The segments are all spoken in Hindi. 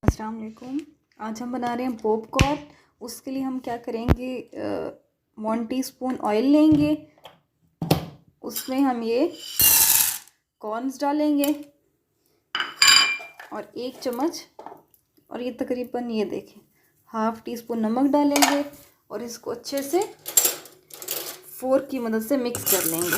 अस्सलाम वालेकुम। आज हम बना रहे हैं पॉपकॉर्न। उसके लिए हम क्या करेंगे, 1 टीस्पून ऑयल लेंगे, उसमें हम ये कॉर्न्स डालेंगे और 1 चम्मच, और ये तकरीबन ये देखें 1/2 टीस्पून नमक डालेंगे और इसको अच्छे से फोर्क की मदद से मिक्स कर लेंगे।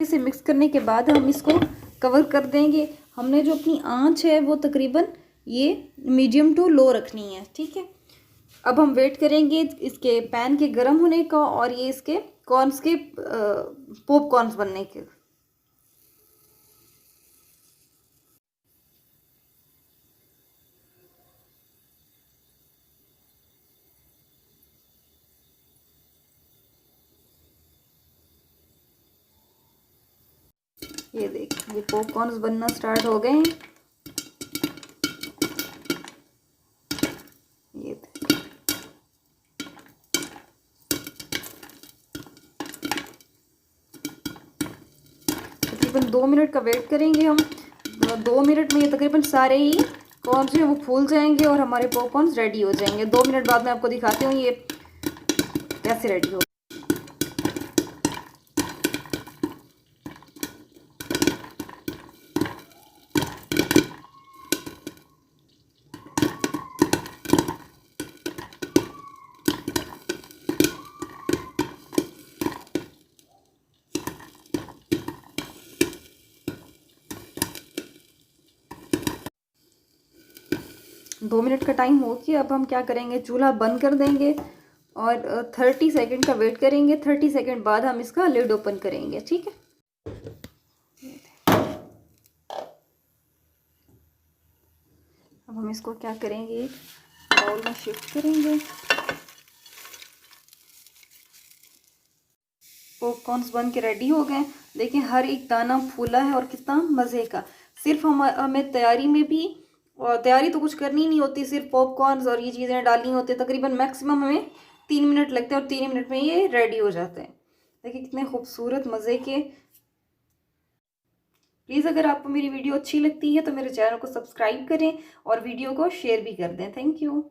इसे मिक्स करने के बाद हम इसको कवर कर देंगे। हमने जो अपनी आंच है वो तकरीबन ये मीडियम टू लो रखनी है, ठीक है। अब हम वेट करेंगे इसके पैन के गर्म होने का और ये इसके कॉर्न्स के पॉपकॉर्न्स बनने के। ये देखिए ये पॉपकॉर्न्स बनना स्टार्ट हो गए हैं। ये तकरीबन 2 मिनट का वेट करेंगे हम। 2 मिनट में ये तकरीबन सारे ही कॉर्न जो है वो फूल जाएंगे और हमारे पॉपकॉर्न्स रेडी हो जाएंगे। 2 मिनट बाद मैं आपको दिखाती हूँ ये कैसे रेडी हो। 2 मिनट का टाइम हो गया। अब हम क्या करेंगे, चूल्हा बंद कर देंगे और 30 सेकंड का वेट करेंगे। 30 सेकंड बाद हम इसका लिड ओपन करेंगे, ठीक है। अब हम इसको क्या करेंगे, बाउल में शिफ्ट करेंगे। पॉपकॉर्न्स बन के रेडी हो गए। देखिए हर एक दाना फूला है और कितना मज़े का। सिर्फ हमें तैयारी में भी, और तैयारी तो कुछ करनी नहीं होती, सिर्फ पॉपकॉर्न्स और ये चीज़ें डालनी होती है। तकरीबन मैक्सिमम हमें 3 मिनट लगते हैं और 3 मिनट में ये रेडी हो जाते हैं। देखिए कितने खूबसूरत मज़े के। प्लीज़ अगर आपको मेरी वीडियो अच्छी लगती है तो मेरे चैनल को सब्सक्राइब करें और वीडियो को शेयर भी कर दें। Thank you.